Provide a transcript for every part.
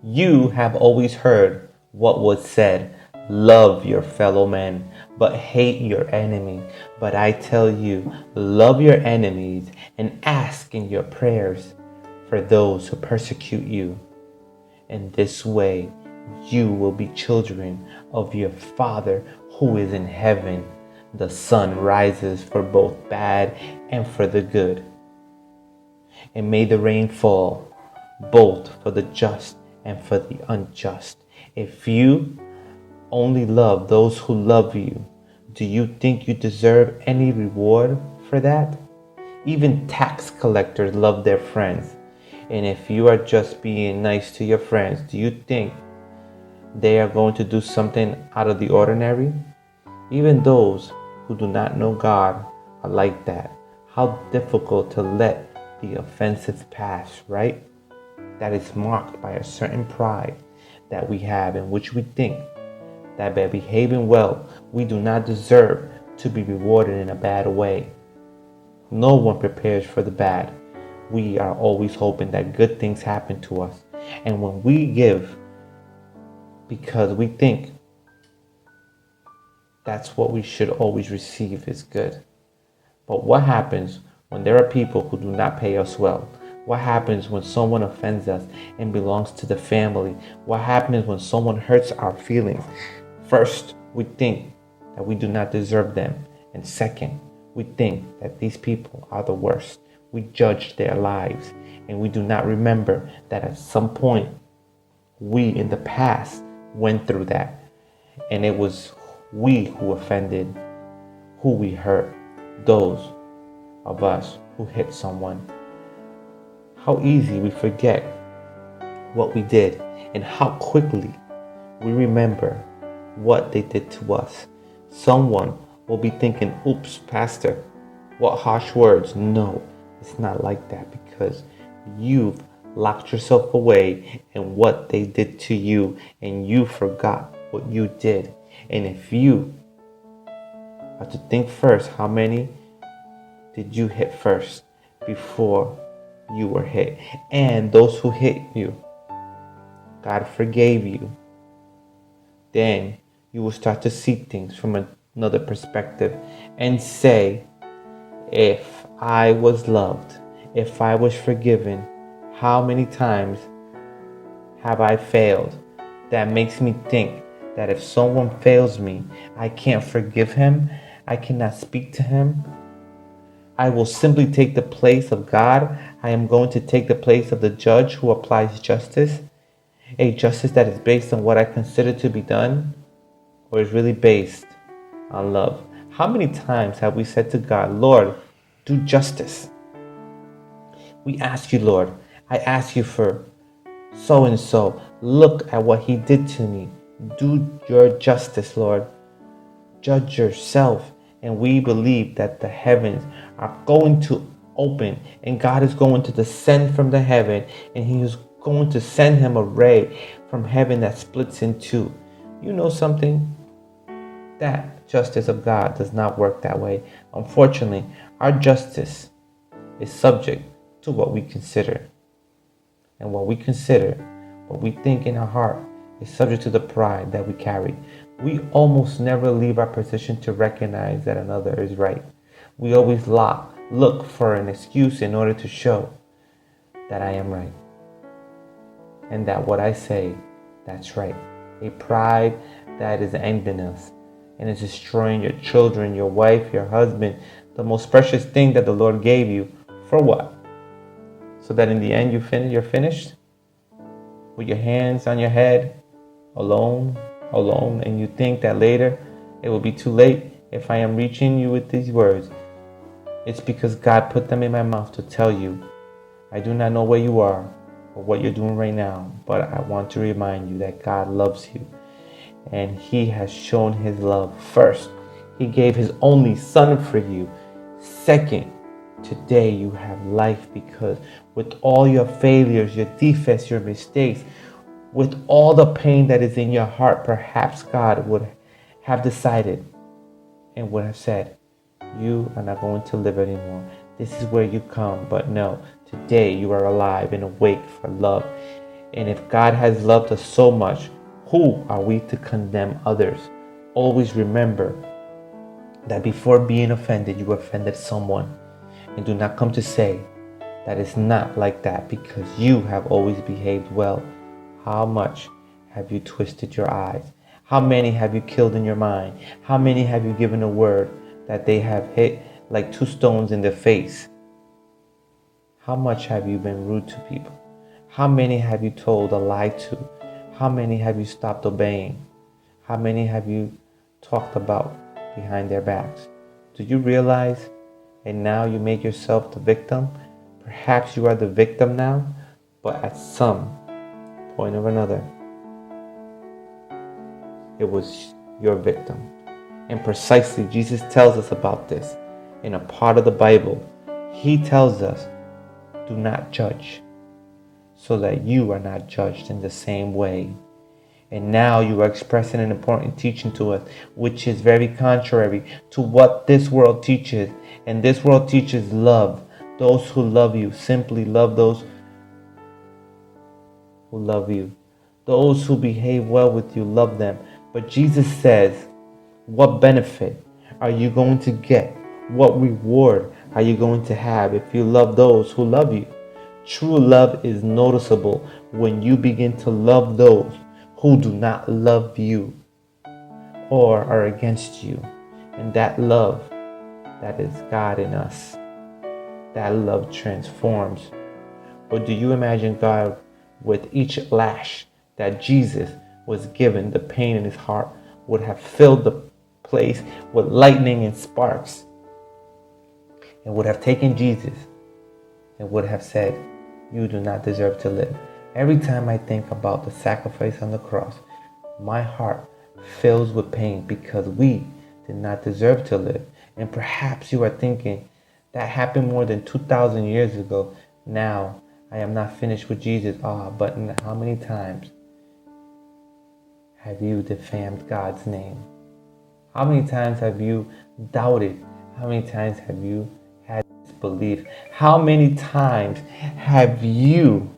You have always heard what was said, love your fellow man, but hate your enemy. But I tell you, love your enemies and ask in your prayers for those who persecute you. In this way, you will be children of your Father who is in heaven. The sun rises for both bad and for the good. And may the rain fall, both for the just and for the unjust. If you only love those who love you, do you think you deserve any reward for that? Even tax collectors love their friends. And if you are just being nice to your friends, do you think they are going to do something out of the ordinary? Even those who do not know God are like that. How difficult to let the offensive pass, right? That is marked by a certain pride that we have, in which we think that by behaving well, we do not deserve to be rewarded in a bad way. No one prepares for the bad. We are always hoping that good things happen to us. And when we give because we think that's what we should always receive is good. But what happens when there are people who do not pay us well? What happens when someone offends us and belongs to the family? What happens when someone hurts our feelings? First, we think that we do not deserve them. And second, we think that these people are the worst. We judge their lives, and we do not remember that at some point we in the past went through that. And it was we who offended, who we hurt, those of us who hit someone. How easy we forget what we did and how quickly we remember what they did to us. Someone will be thinking, oops, Pastor, what harsh words. No, it's not like that, because you've locked yourself away in what they did to you, and you forgot what you did. And if you are to think first, how many did you hit first before you were hit? And those who hit you, God forgave you. Then you will start to see things from another perspective and say, if I was loved, if I was forgiven, how many times have I failed? That makes me think that if someone fails me, I can't forgive him, I cannot speak to him. I will simply take the place of God. I am going to take the place of the judge who applies justice, a justice that is based on what I consider to be done, or is really based on love. How many times have we said to God, Lord, do justice? We ask you, Lord, I ask you for so and so. Look at what he did to me. Do your justice, Lord. Judge yourself. And we believe that the heavens are going to open, and God is going to descend from the heaven, and he is going to send him a ray from heaven that splits in two. You know something? That justice of God does not work that way. Unfortunately, our justice is subject to what we consider. And what we consider, what we think in our heart, is subject to the pride that we carry. We almost never leave our position to recognize that another is right. We always look for an excuse in order to show that I am right, and that what I say, that's right. A pride that is ending us and is destroying your children, your wife, your husband, the most precious thing that the Lord gave you. For what? So that in the end you're finished with your hands on your head, alone, and you think that later it will be too late if I am reaching you with these words. It's because God put them in my mouth to tell you, I do not know where you are or what you're doing right now, but I want to remind you that God loves you, and he has shown his love. First, he gave his only son for you. Second, today you have life, because with all your failures, your defects, your mistakes, with all the pain that is in your heart, perhaps God would have decided and would have said, you are not going to live anymore. This is where you come. But no, today you are alive and awake for love. And if God has loved us so much, who are we to condemn others? Always remember that before being offended, you offended someone. And do not come to say that it's not like that, because you have always behaved well. How much have you twisted your eyes? How many have you killed in your mind? How many have you given a word that they have hit like two stones in the face? How much have you been rude to people? How many have you told a lie to? How many have you stopped obeying? How many have you talked about behind their backs? Do you realize? And now you make yourself the victim? Perhaps you are the victim now, but at some point or another, it was your victim. And precisely, Jesus tells us about this in a part of the Bible. He tells us, do not judge, so that you are not judged in the same way. And now you are expressing an important teaching to us, which is very contrary to what this world teaches. And this world teaches love. Those who love you, simply love those who love you. Those who behave well with you, love them. But Jesus says, what benefit are you going to get? What reward are you going to have if you love those who love you? True love is noticeable when you begin to love those who do not love you or are against you. And that love, that is God in us. That love transforms. But do you imagine God with each lash that Jesus was given, the pain in his heart would have filled the place with lightning and sparks, and would have taken Jesus and would have said, you do not deserve to live. Every time I think about the sacrifice on the cross, my heart fills with pain because we did not deserve to live. And perhaps you are thinking, that happened more than 2,000 years ago. Now I am not finished with Jesus. But how many times have you defamed God's name? How many times have you doubted? How many times have you had disbelief? How many times have you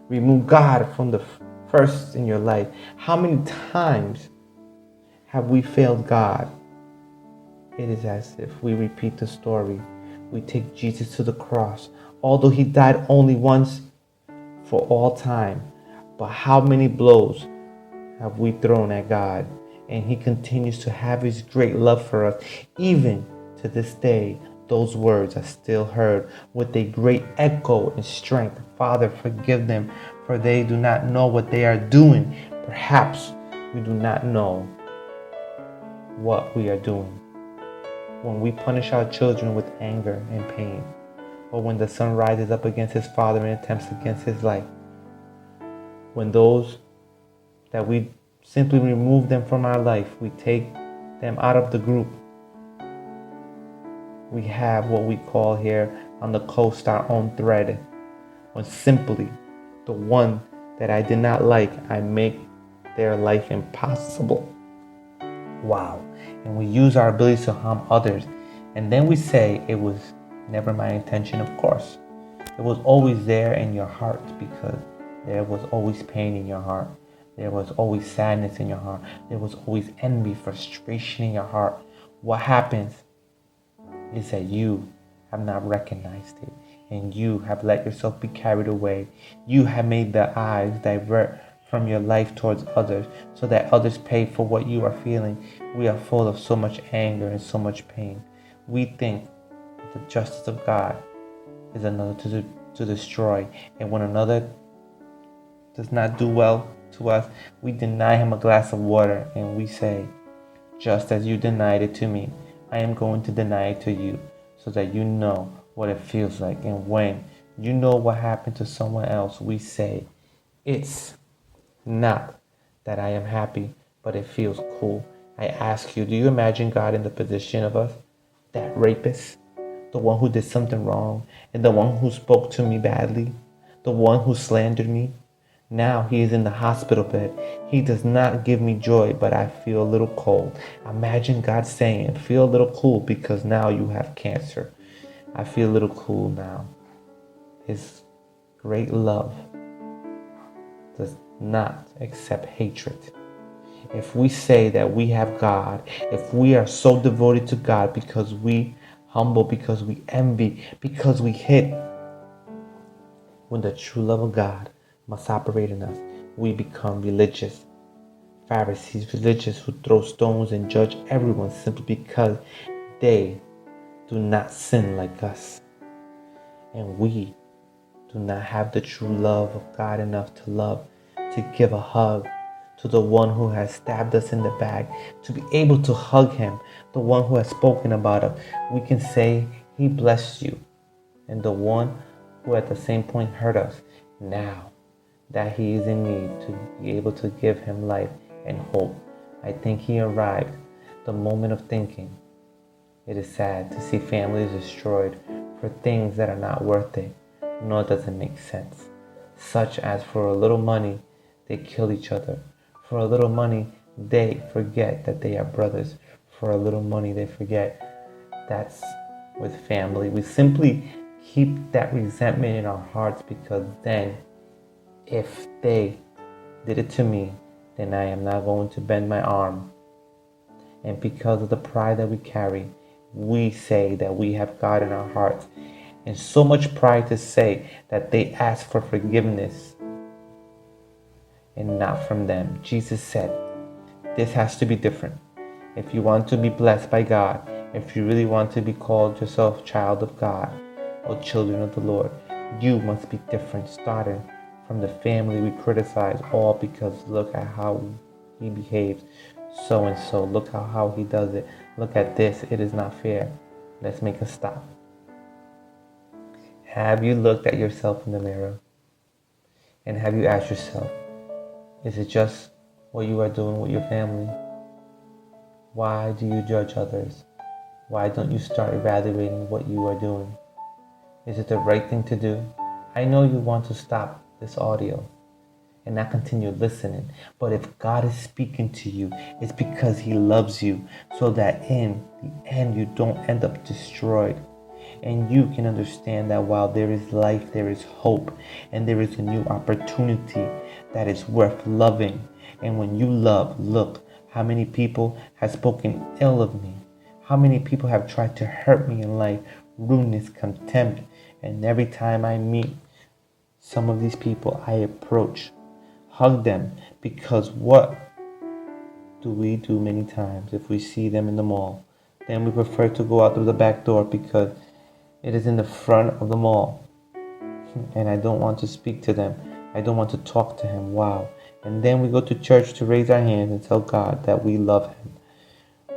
removed God from the first in your life? How many times have we failed God? It is as if we repeat the story. We take Jesus to the cross, although he died only once for all time. But how many blows have we thrown at God? And he continues to have his great love for us. Even to this day, those words are still heard with a great echo and strength. Father, forgive them, for they do not know what they are doing. Perhaps we do not know what we are doing. When we punish our children with anger and pain, or when the son rises up against his father and attempts against his life, when those that we simply remove them from our life, we take them out of the group, we have what we call here on the coast our own thread. When simply the one that I did not like, I make their life impossible. Wow. And we use our abilities to harm others. And then we say it was never my intention. Of course, it was always there in your heart, because there was always pain in your heart. There was always sadness in your heart. There was always envy, frustration in your heart. What happens is that you have not recognized it, and you have let yourself be carried away. You have made the eyes divert from your life towards others, so that others pay for what you are feeling. We are full of so much anger and so much pain. We think the justice of God is another to destroy, and when another does not do well to us, we deny him a glass of water, and we say, just as you denied it to me, I am going to deny it to you, so that you know what it feels like. And when you know what happened to someone else, we say, it's not that I am happy, but it feels cool. I ask you, do you imagine God in the position of us? That rapist, the one who did something wrong, and the one who spoke to me badly, the one who slandered me. Now he is in the hospital bed. He does not give me joy, but I feel a little cold. Imagine God saying, feel a little cool because now you have cancer. I feel a little cool now. His great love does not accept hatred. If we say that we have God, if we are so devoted to God because we humble, because we envy, because we hate, when the true love of God must operate in us, we become religious. Pharisees, religious, who throw stones and judge everyone simply because they do not sin like us. And we do not have the true love of God enough to love, to give a hug to the one who has stabbed us in the back, to be able to hug him, the one who has spoken about us. We can say, he blessed you. And the one who at the same point hurt us, now that he is in need, to be able to give him life and hope. I think he arrived. The moment of thinking. It is sad to see families destroyed for things that are not worth it, nor does it make sense. Such as for a little money, they kill each other. For a little money, they forget that they are brothers. For a little money, they forget that's with family. We simply keep that resentment in our hearts because then, if they did it to me, then I am not going to bend my arm. And because of the pride that we carry, we say that we have God in our hearts. And so much pride to say that they ask for forgiveness and not from them. Jesus said, this has to be different. If you want to be blessed by God, if you really want to be called yourself child of God or children of the Lord, you must be different, starting from the family we criticize, all because look at how he behaves, so and so, look how he does it, look at this, it is not fair. Let's make a stop. Have you looked at yourself in the mirror? And have you asked yourself, is it just what you are doing with your family? Why do you judge others? Why don't you start evaluating what you are doing? Is it the right thing to do? I know you want to stop this audio and not continue listening, but if God is speaking to you, it's because he loves you, so that in the end you don't end up destroyed. And you can understand that while there is life, there is hope, and there is a new opportunity that is worth loving. And when you love, look how many people have spoken ill of me, how many people have tried to hurt me in life, rudeness, contempt. And every time I meet some of these people, I approach, hug them, because what do we do many times if we see them in the mall? Then we prefer to go out through the back door because it is in the front of the mall. And I don't want to speak to them. I don't want to talk to him. Wow. And then we go to church to raise our hands and tell God that we love him,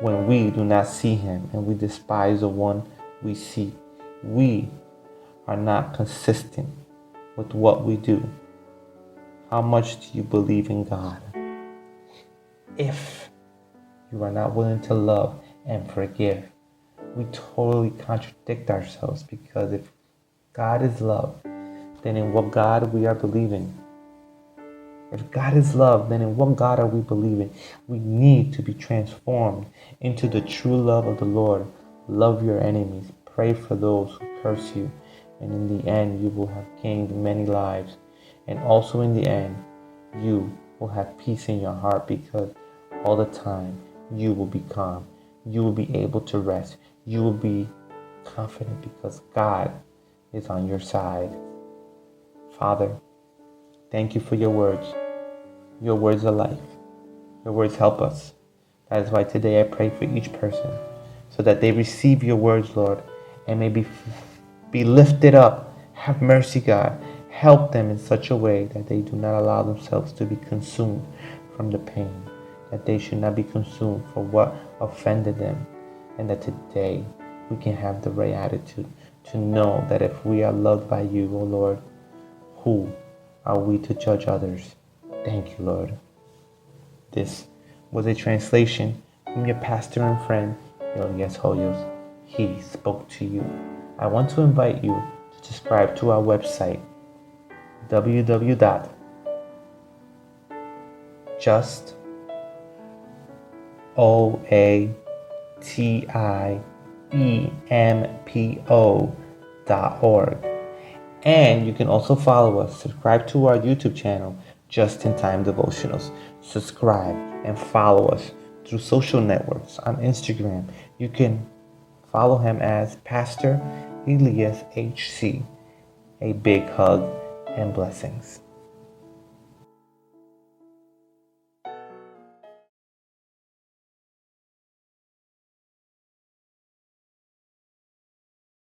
when we do not see him and we despise the one we see. We are not consistent with what we do. How much do you believe in God? If you are not willing to love and forgive, we totally contradict ourselves, because if God is love, then in what God we are believing? If God is love, then in what God are we believing? We need to be transformed into the true love of the Lord. Love your enemies. Pray for those who curse you. And in the end, you will have gained many lives. And also in the end, you will have peace in your heart, because all the time you will be calm. You will be able to rest. You will be confident because God is on your side. Father, thank you for your words. Your words are life. Your words help us. That is why today I pray for each person, so that they receive your words, Lord, and may be lifted up. Have mercy, God. Help them in such a way that they do not allow themselves to be consumed from the pain, that they should not be consumed for what offended them, and that today we can have the right attitude to know that if we are loved by you, O Lord, who are we to judge others? Thank you, Lord. This was a translation from your pastor and friend, Elias Hoyos. He spoke to you. I want to invite you to subscribe to our website, www.justOATIEMPO.org. And you can also follow us, subscribe to our YouTube channel, Just in Time Devotionals. Subscribe and follow us through social networks. On Instagram, you can follow him as Pastor Elias HC. A big hug and blessings.